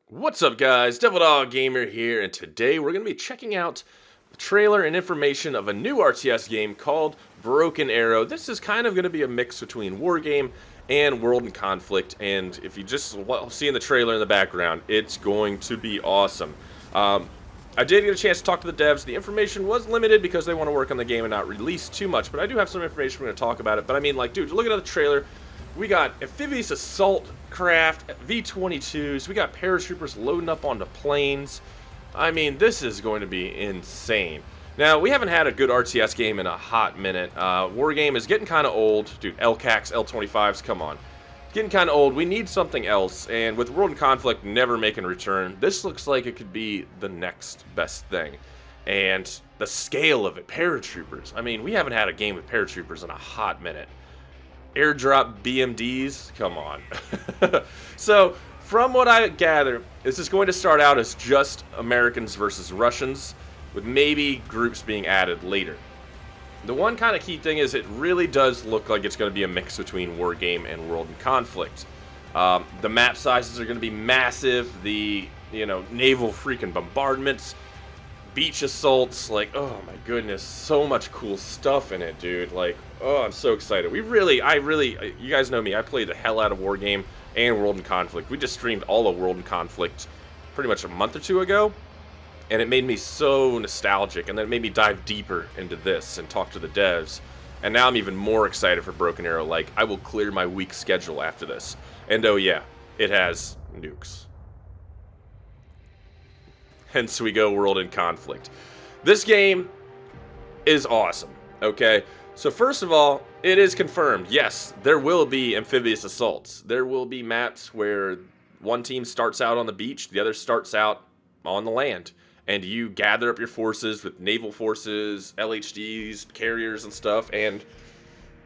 What's up, guys? DevildogGamer here, and today we're going to be checking out the trailer and information of a new RTS game called Broken Arrow. This is kind of going to be a mix between Wargame and World in Conflict, and if you just see in the trailer in the background, it's going to be awesome. I did get a chance to talk to the devs. The information was limited because they want to work on the game and not release too much, but I do have some information. We're going to talk about it. But I mean, like, dude, looking at the trailer, we got amphibious assault craft, V-22s, we got paratroopers loading up onto planes. I mean, this is going to be insane. Now, we haven't had a good RTS game in a hot minute. Wargame is getting kind of old. Dude, LCACs, L25s, come on. Getting kind of old. We need something else, and with World in Conflict never making a return, this looks like it could be the next best thing. And the scale of it, paratroopers. I mean, we haven't had a game with paratroopers in a hot minute. Airdrop BMDs, come on. So, from what I gather, this is going to start out as just Americans versus Russians, with maybe groups being added later. The one kind of key thing is it really does look like it's going to be a mix between Wargame and World in Conflict. The map sizes are going to be massive, the, naval freaking bombardments, beach assaults, like, oh my goodness, so much cool stuff in it, dude. Like, oh, I'm so excited. You guys know me, I played the hell out of Wargame and World in Conflict. We just streamed all of World in Conflict pretty much a month or two ago, and it made me so nostalgic, and then it made me dive deeper into this and talk to the devs. And now I'm even more excited for Broken Arrow. Like, I will clear my week schedule after this. And oh yeah, it has nukes. Hence we go World in Conflict. This game is awesome, okay? So first of all, it is confirmed. Yes, there will be amphibious assaults. There will be maps where one team starts out on the beach, the other starts out on the land. And you gather up your forces with naval forces, LHDs, carriers and stuff, and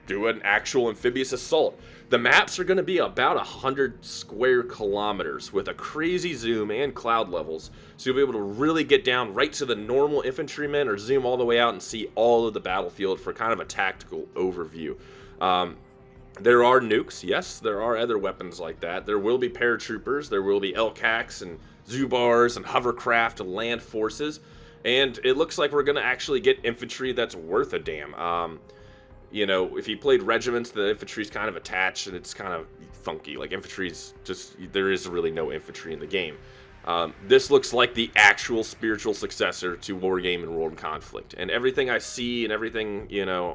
do an actual amphibious assault. The maps are going to be about 100 square kilometers with a crazy zoom and cloud levels, so you'll be able to really get down right to the normal infantrymen or zoom all the way out and see all of the battlefield for kind of a tactical overview. There are nukes, yes, there are other weapons like that. There will be paratroopers, there will be LCACs and Zubars and hovercraft and land forces, and it looks like we're going to actually get infantry that's worth a damn. If you played regiments, the infantry's kind of attached, and it's kind of funky. Like, infantry's just, there is really no infantry in the game. This looks like the actual spiritual successor to Wargame and World in Conflict. And everything I see and everything,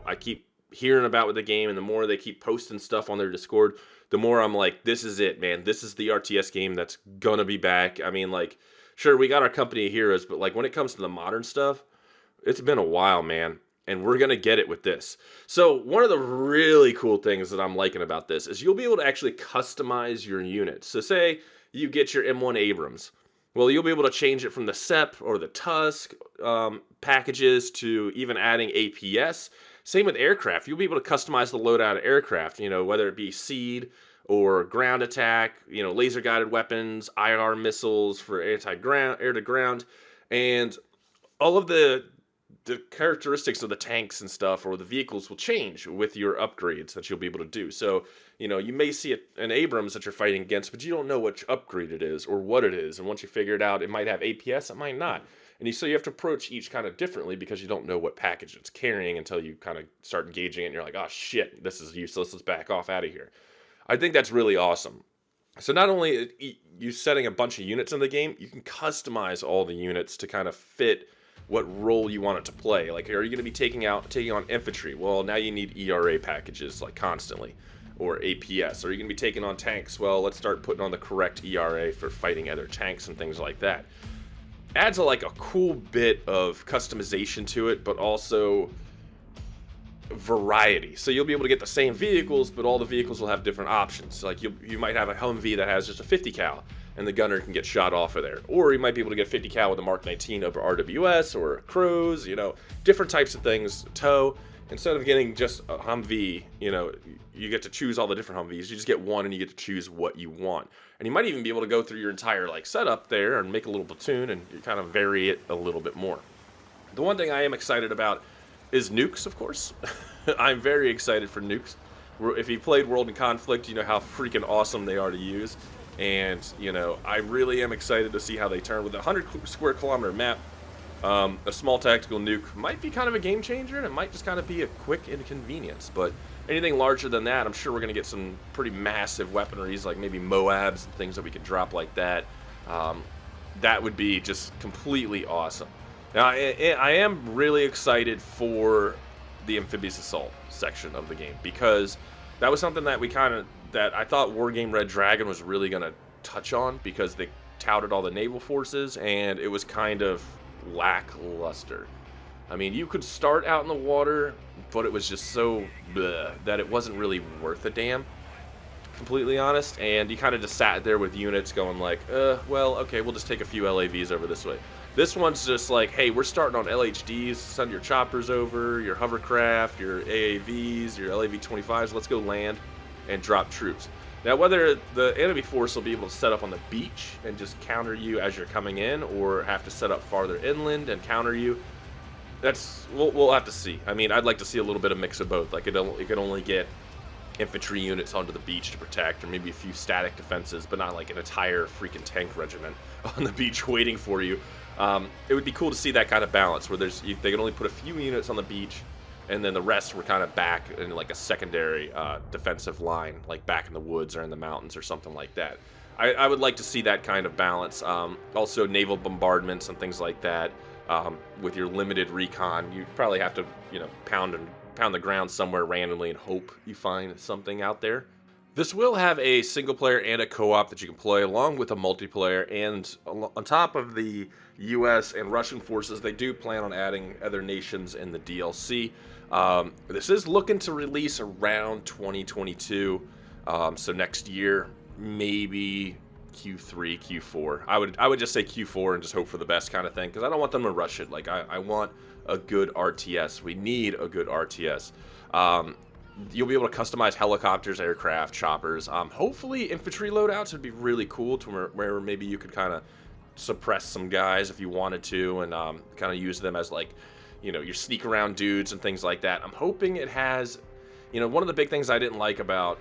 I keep hearing about with the game, and the more they keep posting stuff on their Discord, the more I'm like, this is it, man. This is the RTS game that's gonna be back. I mean, like, sure, we got our company of heroes, but, like, when it comes to the modern stuff, it's been a while, man. And we're going to get it with this. So one of the really cool things that I'm liking about this is you'll be able to actually customize your units. So say you get your M1 Abrams. Well, you'll be able to change it from the SEP or the Tusk packages to even adding APS. Same with aircraft. You'll be able to customize the loadout of aircraft, whether it be SEAD or ground attack, laser-guided weapons, IR missiles for anti-ground, air-to-ground, and all of the characteristics of the tanks and stuff or the vehicles will change with your upgrades that you'll be able to do. So, you may see an Abrams that you're fighting against, but you don't know which upgrade it is or what it is. And once you figure it out, it might have APS, it might not. And so you have to approach each kind of differently because you don't know what package it's carrying until you kind of start engaging it and you're like, oh shit, this is useless, let's back off out of here. I think that's really awesome. So not only you setting a bunch of units in the game, you can customize all the units to kind of fit what role you want it to play. Like, are you going to be taking on infantry? Well, now you need ERA packages, like, constantly. Or APS. Are you going to be taking on tanks? Well, let's start putting on the correct ERA for fighting other tanks and things like that. Adds a cool bit of customization to it, but also variety. So you'll be able to get the same vehicles, but all the vehicles will have different options. Like, you might have a Humvee that has just a 50 cal, and the gunner can get shot off of there. Or you might be able to get 50 cal with a Mark 19 over RWS or Crows, different types of things, tow. Instead of getting just a Humvee, you get to choose all the different Humvees. You just get one and you get to choose what you want. And you might even be able to go through your entire setup there and make a little platoon and you kind of vary it a little bit more. The one thing I am excited about is nukes, of course. I'm very excited for nukes. If you played World in Conflict, you know how freaking awesome they are to use. And, you know, I really am excited to see how they turn with a 100 square kilometer map. A small tactical nuke might be kind of a game changer, and it might just kind of be a quick inconvenience. But anything larger than that, I'm sure we're going to get some pretty massive weaponries, like maybe Moabs and things that we could drop like that. That would be just completely awesome. Now, I am really excited for the amphibious assault section of the game, because that was something that that I thought Wargame Red Dragon was really going to touch on, because they touted all the naval forces, and it was kind of lackluster. I mean, you could start out in the water, but it was just so bleh, that it wasn't really worth a damn, completely honest. And you kind of just sat there with units going like, well, okay, we'll just take a few LAVs over this way. This one's just like, hey, we're starting on LHDs, send your choppers over, your hovercraft, your AAVs, your LAV-25s, let's go land and drop troops. Now, whether the enemy force will be able to set up on the beach and just counter you as you're coming in, or have to set up farther inland and counter you, we'll have to see. I mean, I'd like to see a little bit of mix of both. Like, it could only get infantry units onto the beach to protect, or maybe a few static defenses, but not like an entire freaking tank regiment on the beach waiting for you. It would be cool to see that kind of balance, where they could only put a few units on the beach, and then the rest were kind of back in like a secondary defensive line, like back in the woods or in the mountains or something like that. I would like to see that kind of balance. Also, naval bombardments and things like that. With your limited recon, you probably have to, you know, pound the ground somewhere randomly and hope you find something out there. This will have a single player and a co-op that you can play, along with a multiplayer. And on top of the US and Russian forces, they do plan on adding other nations in the DLC. This is looking to release around 2022, so next year, maybe Q3, Q4. I would just say Q4 and just hope for the best kind of thing, because I don't want them to rush it. Like, I want a good RTS. We need a good RTS. You'll be able to customize helicopters, aircraft, choppers. Hopefully infantry loadouts would be really cool, to where maybe you could kind of suppress some guys if you wanted to, and kind of use them as, like, you know, your sneak around dudes and things like that. I'm hoping it has, you know, one of the big things I didn't like about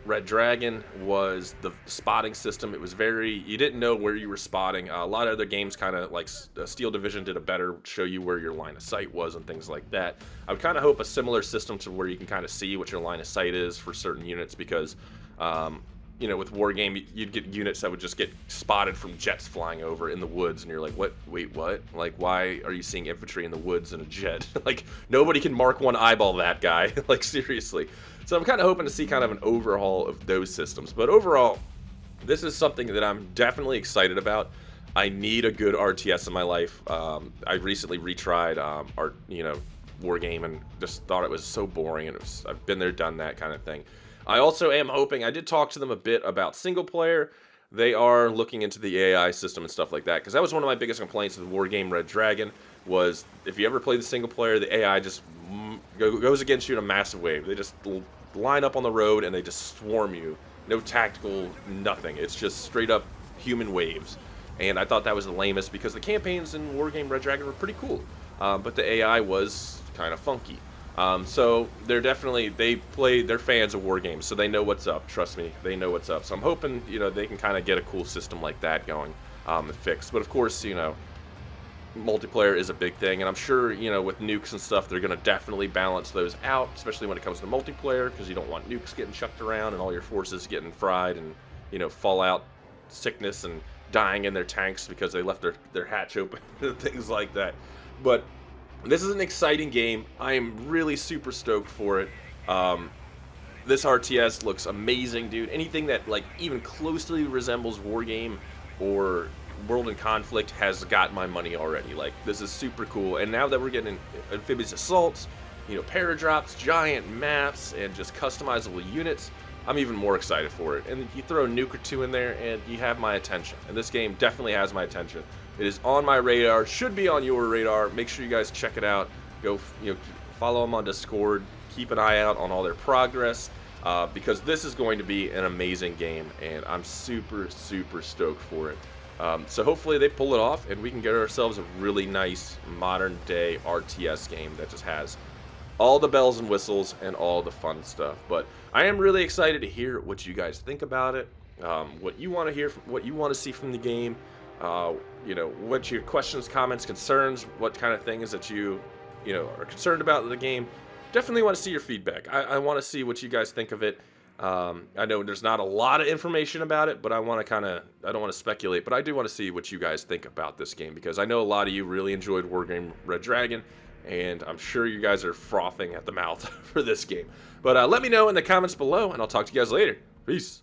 Red Dragon was the spotting system. It was you didn't know where you were spotting. A lot of other games, kind of like Steel Division, did a better show you where your line of sight was and things like that. I would kind of hope a similar system to where you can kind of see what your line of sight is for certain units, because you know, with Wargame, you'd get units that would just get spotted from jets flying over in the woods, and you're like, what? Wait, what? Like, why are you seeing infantry in the woods in a jet? Like, nobody can mark one eyeball that guy. Like, seriously. So I'm kind of hoping to see kind of an overhaul of those systems. But overall, this is something that I'm definitely excited about. I need a good RTS in my life. I recently retried Wargame, and just thought it was so boring, and I've been there, done that kind of thing. I also am hoping, I did talk to them a bit about single player. They are looking into the AI system and stuff like that, because that was one of my biggest complaints with Wargame Red Dragon, was if you ever play the single player, the AI just goes against you in a massive wave. They just line up on the road and they just swarm you. No tactical, nothing. It's just straight up human waves. And I thought that was the lamest, because the campaigns in Wargame Red Dragon were pretty cool, but the AI was kind of funky. So they're fans of war games, so they know what's up. Trust me, they know what's up. So I'm hoping, you know, they can kind of get a cool system like that going, and fixed. But of course, you know, multiplayer is a big thing, and I'm sure, you know, with nukes and stuff, they're going to definitely balance those out, especially when it comes to multiplayer, because you don't want nukes getting chucked around and all your forces getting fried and, you know, fallout sickness and dying in their tanks because they left their hatch open and things like that. But this is an exciting game. I am really super stoked for it. This RTS looks amazing, dude. Anything that, like, even closely resembles Wargame or World in Conflict has got my money already. Like, this is super cool. And now that we're getting amphibious assaults, you know, paradrops, giant maps, and just customizable units, I'm even more excited for it. And you throw a nuke or two in there, and you have my attention. And this game definitely has my attention. It is on my radar, should be on your radar. Make sure you guys check it out. Go, you know, follow them on Discord. Keep an eye out on all their progress, because this is going to be an amazing game, and I'm super, super stoked for it. So hopefully they pull it off, and we can get ourselves a really nice modern-day RTS game that just has all the bells and whistles and all the fun stuff. But I am really excited to hear what you guys think about it. what you want to hear, what you want to see from the game. You know, what your questions, comments, concerns, what kind of things that you are concerned about the game. Definitely want to see your feedback. I want to see what you guys think of it. I know there's not a lot of information about it, but I want to I don't want to speculate, but I do want to see what you guys think about this game, because I know a lot of you really enjoyed Wargame Red Dragon, and I'm sure you guys are frothing at the mouth for this game. But let me know in the comments below, and I'll talk to you guys later. Peace.